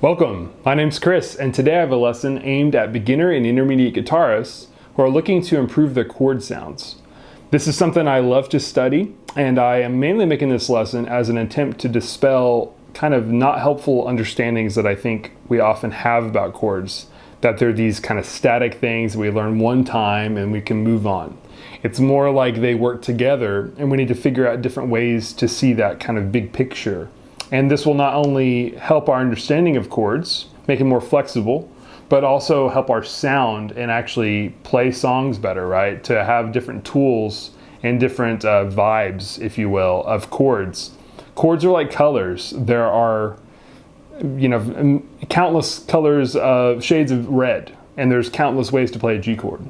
Welcome, my name's Chris, and today I have a lesson aimed at beginner and intermediate guitarists who are looking to improve their chord sounds. This is something I love to study, and I am mainly making this lesson as an attempt to dispel kind of not helpful understandings that I think we often have about chords, that they're these kind of static things we learn one time and we can move on. It's more like they work together, and we need to figure out different ways to see that kind of big picture. And this will not only help our understanding of chords, make it more flexible, but also help our sound and actually play songs better, right? To have different tools and different vibes, if you will, of chords. Chords are like colors. There are, countless colors of shades of red, and there's countless ways to play a G chord.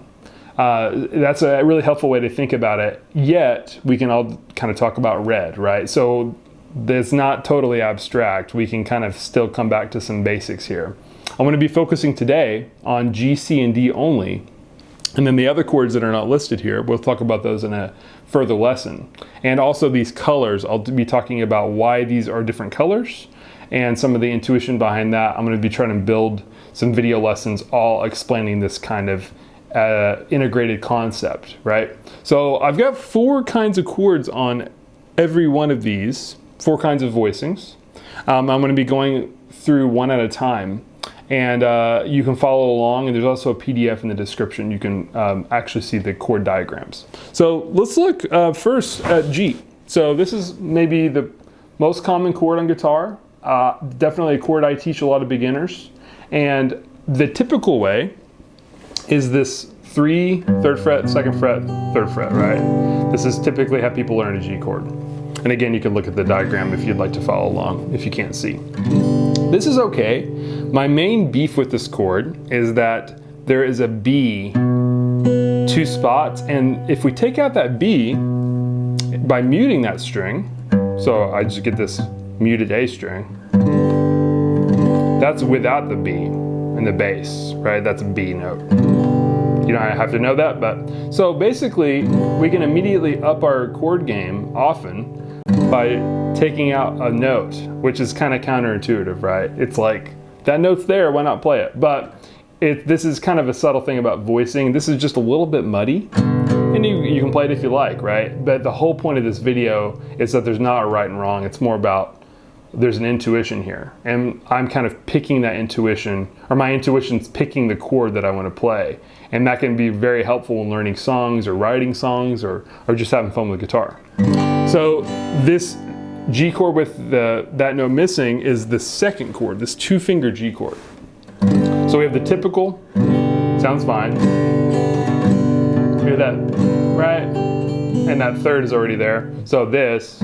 That's a really helpful way to think about it, yet we can all kind of talk about red, right? So it's not totally abstract. We can kind of still come back to some basics here. I'm going to be focusing today on G, C, and D only, and then the other chords that are not listed here, we'll talk about those in a further lesson. And also these colors, I'll be talking about why these are different colors and some of the intuition behind that. I'm going to be trying to build some video lessons all explaining this kind of integrated concept, right? So I've got 4 kinds of chords on every one of these, 4 kinds of voicings. I'm going to be going through one at a time, and you can follow along, and there's also a PDF in the description. You can actually see the chord diagrams. So let's look first at G. So this is maybe the most common chord on guitar, definitely a chord I teach a lot of beginners, and the typical way is this 3, 3rd fret, 2nd fret, 3rd fret, right? This is typically how people learn a G chord. And again, you can look at the diagram if you'd like to follow along, if you can't see. This is okay. My main beef with this chord is that there is a B 2 spots, and if we take out that B by muting that string, so I just get this muted A string, that's without the B in the bass, right? That's a B note. You don't have to know that, but so basically we can immediately up our chord game often by taking out a note, which is kind of counterintuitive, right? It's like, that note's there, why not play it? But this is kind of a subtle thing about voicing. This is just a little bit muddy, and you can play it if you like, right? But the whole point of this video is that there's not a right and wrong. It's more about there's an intuition here, and I'm kind of picking that intuition, or my intuition's picking the chord that I want to play, and that can be very helpful in learning songs or writing songs or just having fun with guitar. So this G chord with that note missing is the 2nd chord, this 2-finger G chord. So we have the typical, sounds fine. Hear that, right? And that 3rd is already there. So this,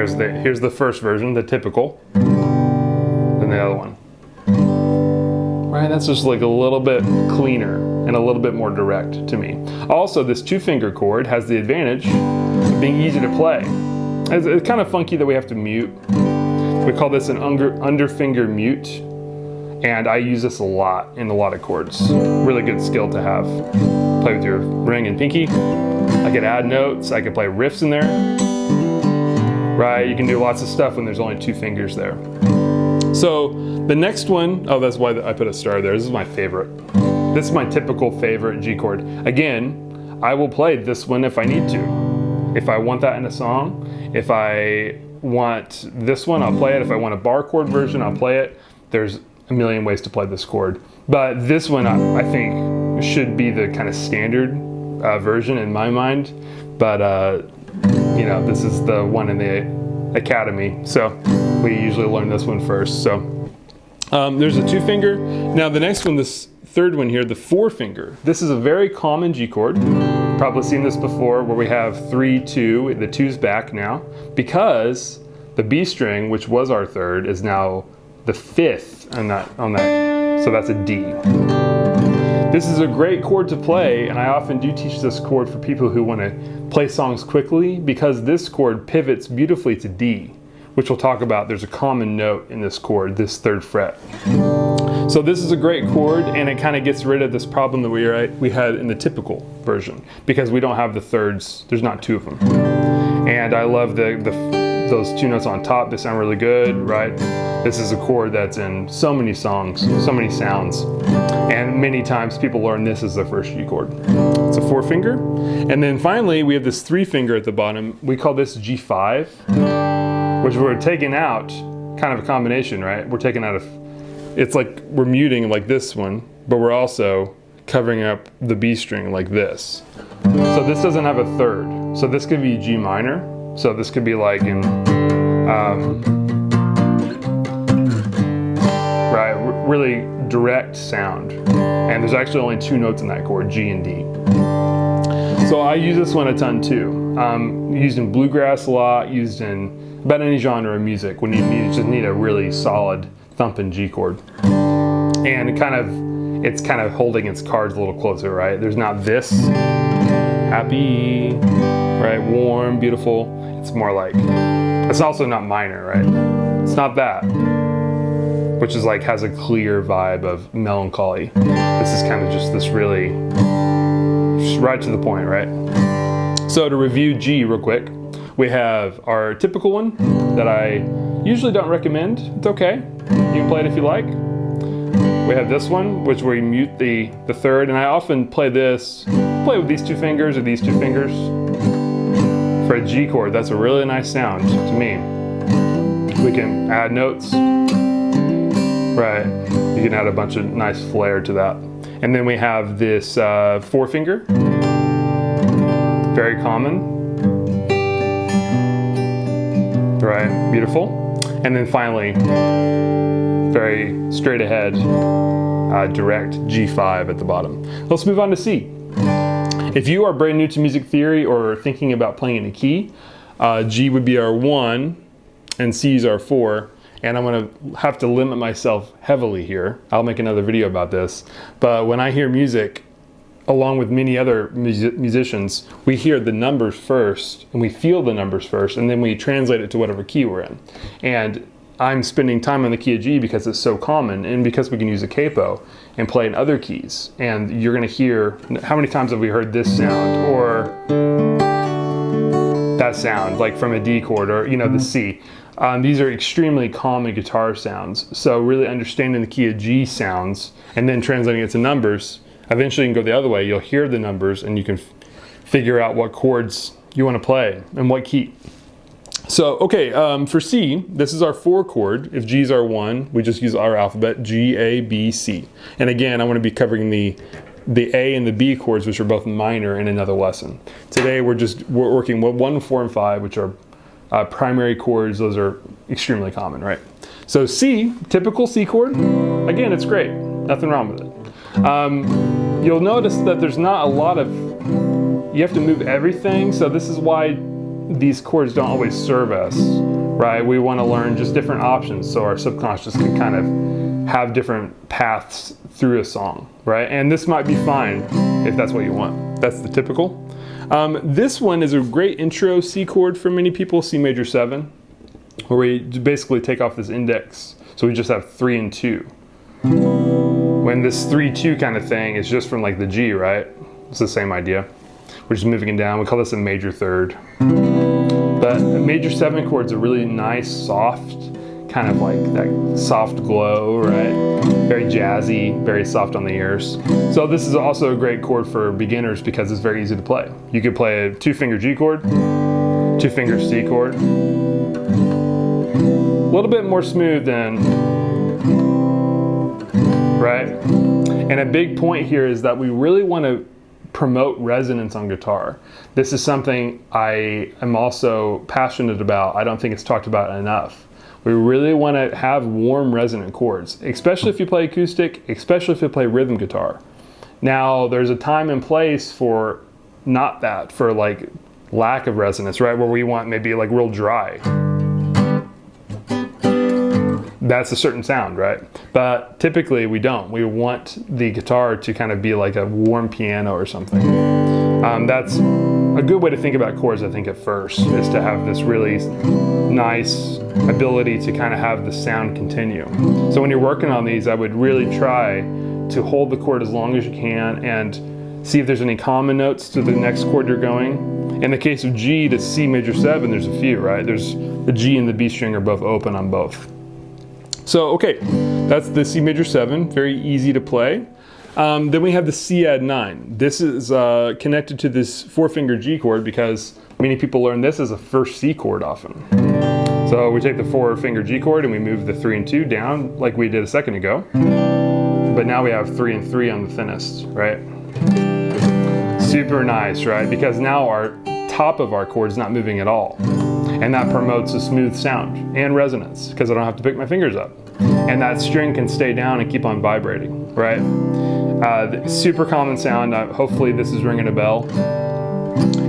here's the first version, the typical, and the other one. Right, that's just like a little bit cleaner and a little bit more direct to me. Also, this 2-finger chord has the advantage of being easy to play. It's kind of funky that we have to mute. We call this an underfinger mute, and I use this a lot in a lot of chords. Really good skill to have. Play with your ring and pinky. I could add notes, I could play riffs in there. Right, you can do lots of stuff when there's only 2 fingers there. So the next one, oh, that's why I put a star there. This is my favorite. This is my typical favorite G chord. Again, I will play this one if I need to. If I want that in a song, if I want this one, I'll play it. If I want a bar chord version, I'll play it. There's a million ways to play this chord. But this one, I think, should be the kind of standard version in my mind. But, this is the one in the academy. So we usually learn this one first. So there's a 2-finger. Now the next one, this 3rd one here, the 4-finger. This is a very common G chord. You've probably seen this before, where we have 3, 2, the 2's back now, because the B string, which was our 3rd, is now the 5th on that, so that's a D. This is a great chord to play, and I often do teach this chord for people who want to play songs quickly, because this chord pivots beautifully to D, which we'll talk about. There's a common note in this chord, this 3rd fret. So this is a great chord, and it kind of gets rid of this problem that we had in the typical version, because we don't have the 3rds, there's not 2 of them. And I love the those two notes on top, they sound really good, right? This is a chord that's in so many songs, so many sounds. And many times people learn this as their first G chord. It's a 4-finger. And then finally, we have this 3-finger at the bottom. We call this G5, which we're taking out, kind of a combination, right? We're taking out it's like we're muting like this one, but we're also covering up the B string like this. So this doesn't have a third. So this could be G minor. So this could be like in, right, really direct sound. And there's actually only 2 notes in that chord, G and D. So I use this one a ton too. Used in bluegrass a lot, used in about any genre of music when you just need a really solid thumping G chord. And it's kind of holding its cards a little closer, right? There's not this happy, right, warm, beautiful. It's more like, it's also not minor, right? It's not that, which is like, has a clear vibe of melancholy. This is kind of just this really, just right to the point, right? So to review G real quick, we have our typical one that I usually don't recommend. It's okay, you can play it if you like. We have this one, which we mute the third, and I often play with these 2 fingers or these 2 fingers. For a G chord, that's a really nice sound to me. We can add notes, right? You can add a bunch of nice flair to that. And then we have this 4-finger, very common, right? Beautiful. And then finally, very straight ahead, direct G5 at the bottom. Let's move on to C. If you are brand new to music theory or thinking about playing in a key, G would be our 1 and C is our 4. And I'm gonna have to limit myself heavily here. I'll make another video about this. But when I hear music, along with many other musicians, we hear the numbers first and we feel the numbers first, and then we translate it to whatever key we're in. And I'm spending time on the key of G because it's so common, and because we can use a capo and play in other keys. And you're gonna hear, how many times have we heard this sound or that sound, like from a D chord or the C. These are extremely common guitar sounds. So really understanding the key of G sounds and then translating it to numbers, eventually you can go the other way. You'll hear the numbers and you can figure out what chords you wanna play and what key. So, okay, for C, this is our 4 chord. If G is our 1, we just use our alphabet, G, A, B, C. And again, I want to be covering the A and the B chords, which are both minor, in another lesson. Today, we're working with 1, 4, and 5, which are primary chords. Those are extremely common, right? So C, typical C chord, again, it's great. Nothing wrong with it. You'll notice that there's not a lot of, you have to move everything, so this is why these chords don't always serve us, right? We want to learn just different options so our subconscious can kind of have different paths through a song, right? And this might be fine if that's what you want. That's the typical. This one is a great intro C chord for many people, C major 7, where we basically take off this index. So we just have 3 and 2. When this 3-2 kind of thing is just from like the G, right? It's the same idea. We're just moving it down. We call this a major 3rd. But a major 7 chord's a really nice, soft, kind of like that soft glow, right? Very jazzy, very soft on the ears. So this is also a great chord for beginners because it's very easy to play. You could play a 2-finger G chord, 2-finger C chord. A little bit more smooth than, right? And a big point here is that we really want to promote resonance on guitar. This is something I am also passionate about. I don't think it's talked about enough. We really want to have warm resonant chords, especially if you play acoustic, especially if you play rhythm guitar. Now, there's a time and place for not that, for like lack of resonance, right? Where we want maybe like real dry. That's a certain sound, right? But typically we don't. We want the guitar to kind of be like a warm piano or something. That's a good way to think about chords, I think, at first, is to have this really nice ability to kind of have the sound continue. So when you're working on these, I would really try to hold the chord as long as you can and see if there's any common notes to the next chord you're going. In the case of G to C major 7, there's a few, right? There's The G and the B string are both open on both. So, okay, that's the C major 7, very easy to play. Then we have the C add 9. This is connected to this 4-finger G chord because many people learn this as a first C chord often. So we take the 4-finger G chord and we move the 3 and 2 down like we did a second ago. But now we have 3 and 3 on the thinnest, right? Super nice, right? Because now our top of our chord is not moving at all. And that promotes a smooth sound and resonance because I don't have to pick my fingers up. And that string can stay down and keep on vibrating, right? Super common sound. Hopefully this is ringing a bell.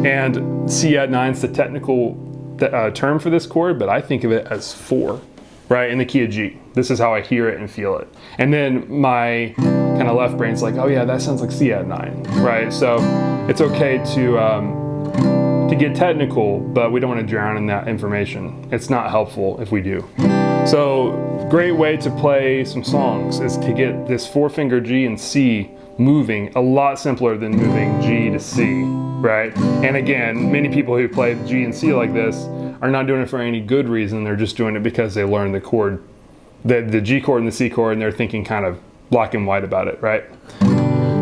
And C add 9 is the technical term for this chord, but I think of it as 4, right, in the key of G. This is how I hear it and feel it. And then my kind of left brain's like, oh yeah, that sounds like C add 9, right? So it's okay to get technical, but we don't want to drown in that information. It's not helpful if we do. So great way to play some songs is to get this 4-finger G and C moving a lot simpler than moving G to C, right? And again, many people who play G and C like this are not doing it for any good reason. They're just doing it because they learned the chord, the G chord and the C chord, and they're thinking kind of black and white about it, right?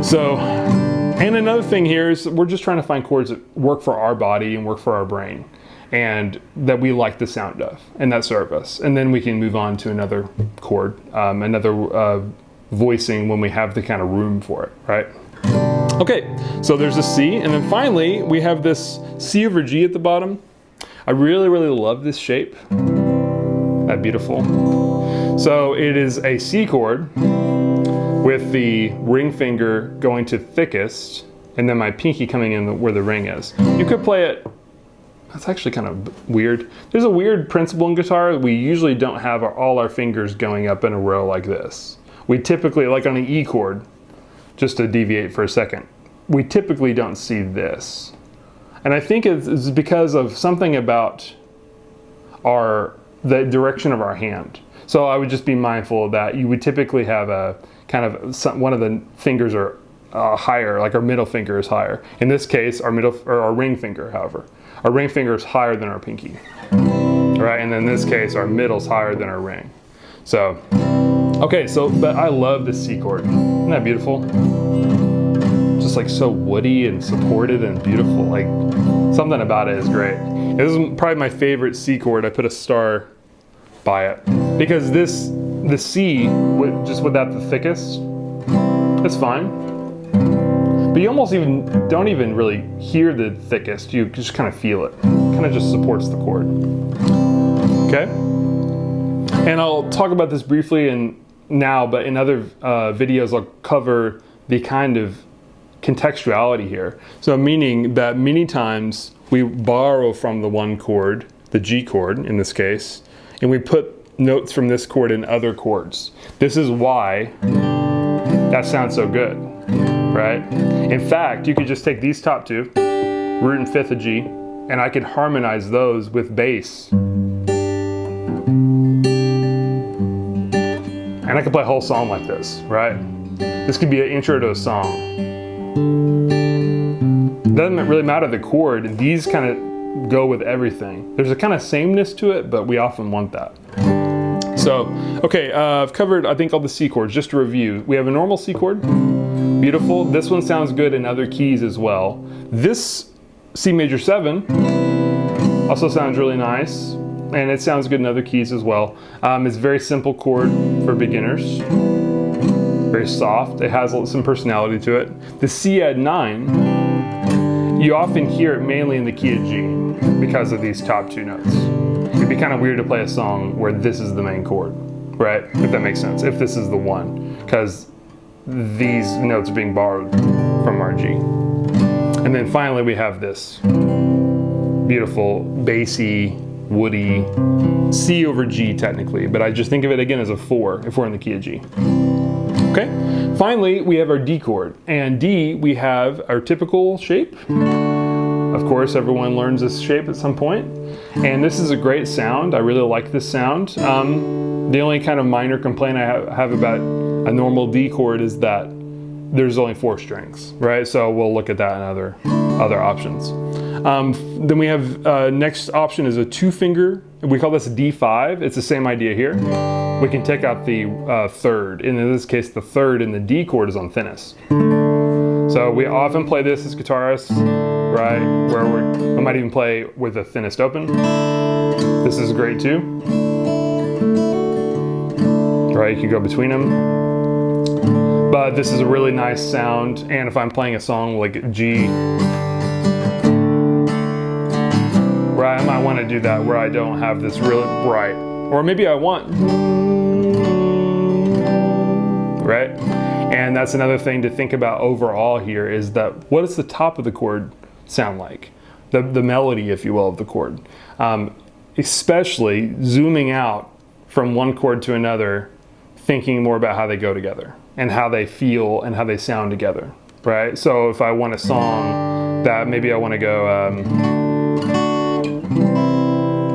So, and another thing here is we're just trying to find chords that work for our body and work for our brain and that we like the sound of, and that serve us. And then we can move on to another chord, another voicing when we have the kind of room for it, right? Okay, so there's a C, and then finally we have this C over G at the bottom. I really, really love this shape. That's beautiful. So it is a C chord with the ring finger going to thickest, and then my pinky coming in where the ring is. You could play it, that's actually kind of weird. There's a weird principle in guitar. We usually don't have all our fingers going up in a row like this. We typically, like on an E chord, just to deviate for a second, we typically don't see this. And I think it's because of something about the direction of our hand. So I would just be mindful of that. You would typically have a kind of, one of the fingers are higher, like our middle finger is higher. In this case, our ring finger, however. Our ring finger is higher than our pinky. All right, and then in this case, our middle's higher than our ring. So, okay, but I love this C chord. Isn't that beautiful? Just like so woody and supported and beautiful. Like, something about it is great. This is probably my favorite C chord. I put a star by it. Because the C, just without the thickest, it's fine. But you almost don't even really hear the thickest. You just kind of feel it. It kind of just supports the chord. Okay? And I'll talk about this briefly now, but in other videos I'll cover the kind of contextuality here. So meaning that many times we borrow from the one chord, the G chord in this case, and we put notes from this chord in other chords. This is why that sounds so good, right? In fact, you could just take these top two, root and fifth of G, and I could harmonize those with bass. And I could play a whole song like this, right? This could be an intro to a song. Doesn't really matter the chord, these kind of go with everything. There's a kind of sameness to it, but we often want that. So, okay, I've covered, I think, all the C chords. Just to review, we have a normal C chord, beautiful. This one sounds good in other keys as well. This C major 7 also sounds really nice, and it sounds good in other keys as well. It's a very simple chord for beginners, very soft. It has some personality to it. The C add 9, you often hear it mainly in the key of G because of these top two notes. It'd be kind of weird to play a song where this is the main chord, right? If that makes sense, if this is the one, because these notes are being borrowed from our G. And then finally we have this beautiful, bassy, woody C over G technically, but I just think of it again as a 4 if we're in the key of G. Okay, finally we have our D chord, and D we have our typical shape. Of course, everyone learns this shape at some point, and this is a great sound. I really like this sound. The only kind of minor complaint I have about a normal D chord is that there's only 4 strings, right? So we'll look at that in other options. Then we have next option is a 2-finger we call this D5. It's the same idea here. We can take out the third, and in this case the third in the D chord is on thinnest. So we often play this as guitarists, right, where I might even play with the thinnest open. This is great too. Right, you can go between them. But this is a really nice sound, and if I'm playing a song like G, right, I might want to do that where I don't have this really bright, or maybe I want, right? And that's another thing to think about overall here, is that what does the top of the chord sound like? The melody, if you will, of the chord. Especially zooming out from one chord to another, thinking more about how they go together and how they feel and how they sound together, right? So if I want a song that maybe I want to go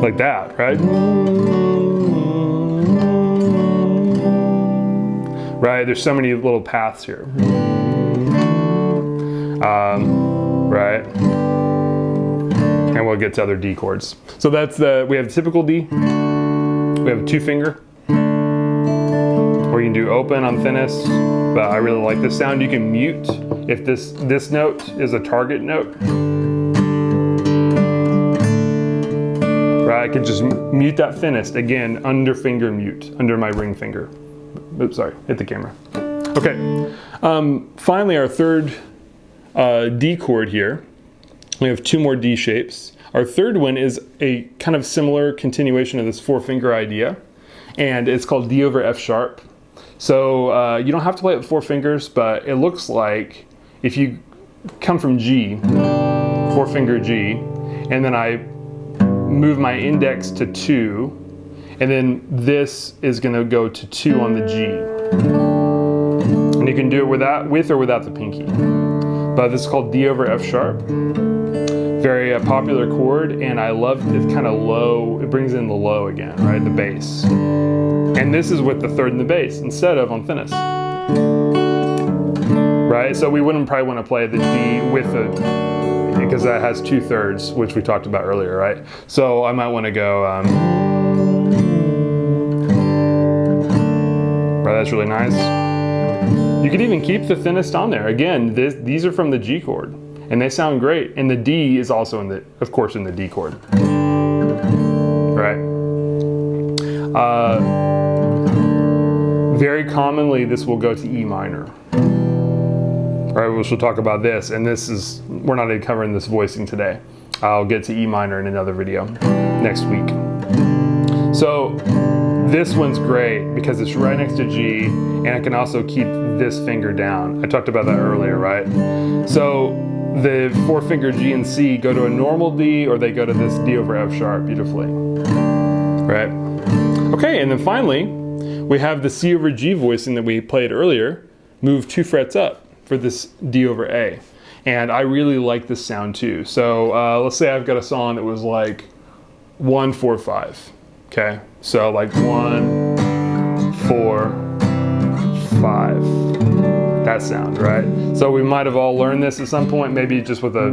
like that, right? Right, there's so many little paths here. Right? And we'll get to other D chords. So that's we have the typical D. We have a 2-finger. Or you can do open on thinnest, but I really like this sound. You can mute if this note is a target note. Right, I can just mute that thinnest, again, under finger mute, under my ring finger. Oops, sorry, hit the camera. Okay, finally our third D chord here. We have 2 more D shapes. Our third one is a kind of similar continuation of this 4-finger idea, and it's called D over F sharp. So you don't have to play it with 4 fingers, but it looks like if you come from G, 4-finger G, and then I move my index to 2, and then this is going to go to 2 on the G. And you can do it with or without the pinky. But this is called D over F sharp. Very popular chord, and I love it's kind of low. It brings in the low again, right? The bass. And this is with the third and the bass instead of on thinnest. Right? So we wouldn't probably want to play the D with the, because that has 2/3, which we talked about earlier, right? So I might want to go, right, that's really nice. You could even keep the thinnest on there. Again, these are from the G chord, and they sound great. And the D is also of course, in the D chord. Right? Very commonly, this will go to E minor. All right, we shall talk about this, and we're not even covering this voicing today. I'll get to E minor in another video next week. So this one's great because it's right next to G, and I can also keep this finger down. I talked about that earlier, right? So the 4-finger G and C go to a normal D, or they go to this D over F sharp beautifully, right? Okay, and then finally, we have the C over G voicing that we played earlier, move 2 frets up for this D over A. And I really like this sound too. So let's say I've got a song that was like 1, 4, 5. Okay, so like 1, 4, 5. That sound, right? So we might have all learned this at some point, maybe just with a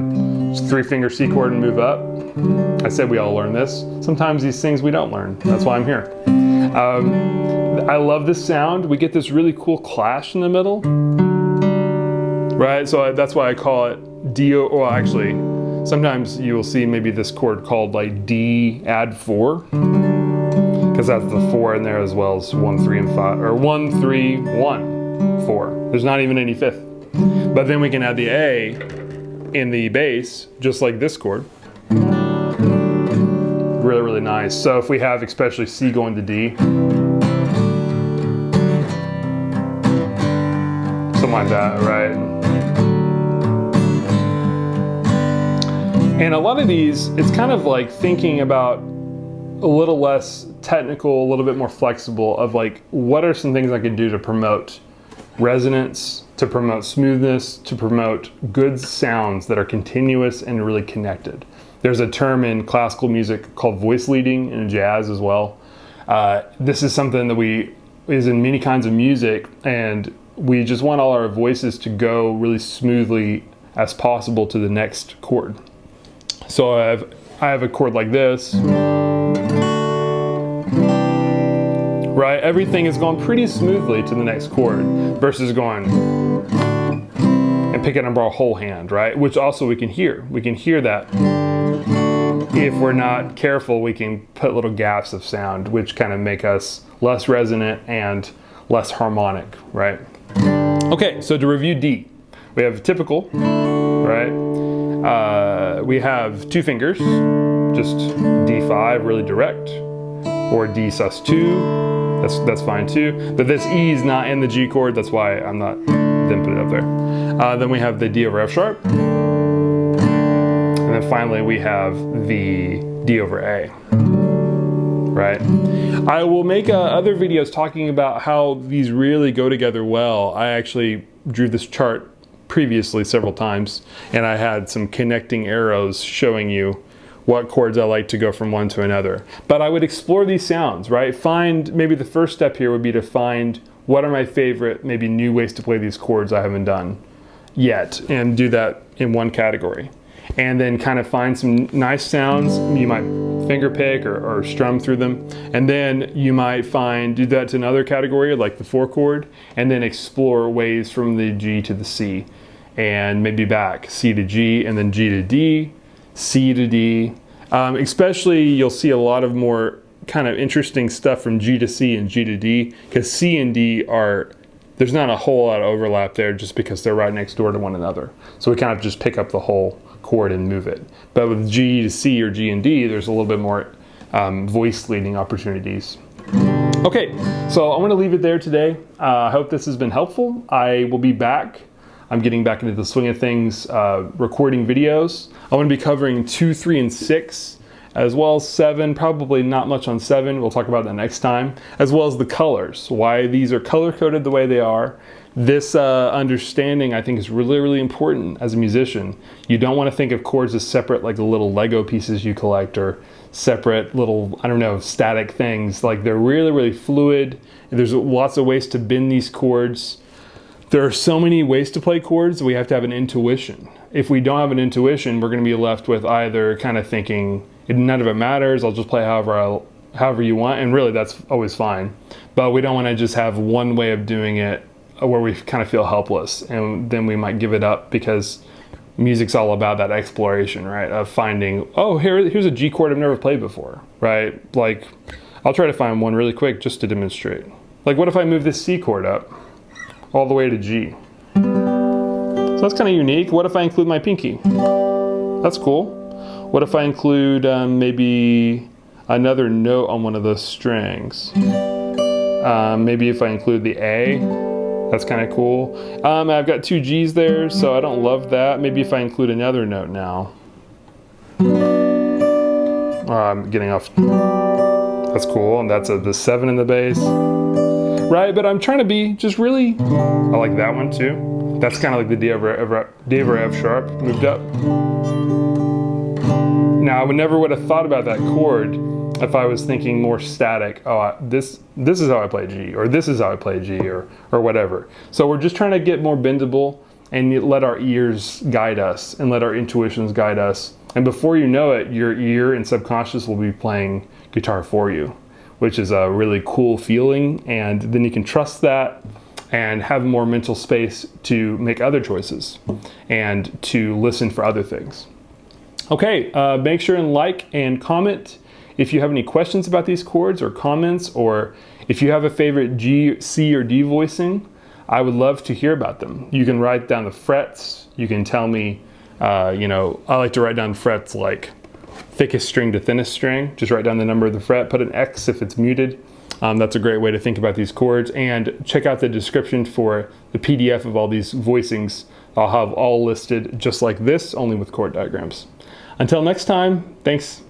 3-finger C chord and move up. I said we all learn this. Sometimes these things we don't learn. That's why I'm here. I love this sound. We get this really cool clash in the middle. Right, so that's why I call it D, or actually, sometimes you will see maybe this chord called like D add 4, because that's the 4 in there as well as 1, 3, and 5, or 1, 3, 1, 4. There's not even any 5th. But then we can add the A in the bass, just like this chord. Really, really nice. So if we have especially C going to D, something like that, right? And a lot of these, it's kind of like thinking about a little less technical, a little bit more flexible of like, what are some things I can do to promote resonance, to promote smoothness, to promote good sounds that are continuous and really connected. There's a term in classical music called voice leading, and in jazz as well. This is something that is in many kinds of music, and we just want all our voices to go really smoothly as possible to the next chord. So I have a chord like this, everything is going pretty smoothly to the next chord versus going and picking up our whole hand, right? Which also we can hear. We can hear that. If we're not careful, we can put little gaps of sound, which kind of make us less resonant and less harmonic, right? Okay, so to review D, we have typical, right? We have 2 fingers, just D5, really direct, or D sus2, that's fine too. But this E is not in the G chord, that's why didn't put it up there. Then we have the D over F sharp. And then finally we have the D over A, right? I will make other videos talking about how these really go together well. I actually drew this chart previously several times, and I had some connecting arrows showing you what chords I like to go from one to another. But I would explore these sounds, right? Maybe the first step here would be to find what are my favorite, maybe new ways to play these chords I haven't done yet, and do that in one category. And then kind of find some nice sounds. You might finger pick or strum through them. And then you might do that to another category, like the 4 chord, and then explore ways from the G to the C, and maybe back, C to G, and then G to D, C to D. Especially you'll see a lot of more kind of interesting stuff from G to C and G to D, because C and D there's not a whole lot of overlap there just because they're right next door to one another. So we kind of just pick up the whole chord and move it. But with G to C or G and D, there's a little bit more voice leading opportunities. Okay, so I'm going to leave it there today. I hope this has been helpful. I will be back. I'm getting back into the swing of things, recording videos. I'm going to be covering 2, 3, and 6, as well as 7, probably not much on 7. We'll talk about that next time, as well as the colors, why these are color-coded the way they are. This understanding, I think, is really, really important as a musician. You don't want to think of chords as separate, like the little Lego pieces you collect, or separate little, I don't know, static things. Like, they're really, really fluid. There's lots of ways to bend these chords. There are so many ways to play chords, we have to have an intuition. If we don't have an intuition, we're going to be left with either kind of thinking, none of it matters, I'll just play however you want, and really that's always fine. But we don't want to just have one way of doing it where we kind of feel helpless, and then we might give it up, because music's all about that exploration, right? Of finding, oh, here's a G chord I've never played before, right? Like, I'll try to find one really quick just to demonstrate. Like, what if I move this C chord up all the way to G? So that's kind of unique. What if I include my pinky? That's cool. What if I include maybe another note on one of those strings? Maybe if I include the A, that's kind of cool. I've got 2 G's there, so I don't love that. Maybe if I include another note now. I'm getting off. That's cool, and that's the 7 in the bass. Right, but I'm trying to be just really, I like that one too. That's kind of like the D over F sharp moved up. Now, I never would have thought about that chord if I was thinking more static. Oh, this is how I play G, or this is how I play G, or whatever. So we're just trying to get more bendable and let our ears guide us and let our intuitions guide us. And before you know it, your ear and subconscious will be playing guitar for you, which is a really cool feeling. And then you can trust that and have more mental space to make other choices and to listen for other things. Okay, make sure and like and comment if you have any questions about these chords, or comments, or if you have a favorite G, C, or D voicing. I would love to hear about them. You can write down the frets. You can tell me, I like to write down frets like thickest string to thinnest string. Just write down the number of the fret, put an X if it's muted. That's a great way to think about these chords. And check out the description for the PDF of all these voicings. I'll have all listed just like this, only with chord diagrams. Until next time, thanks.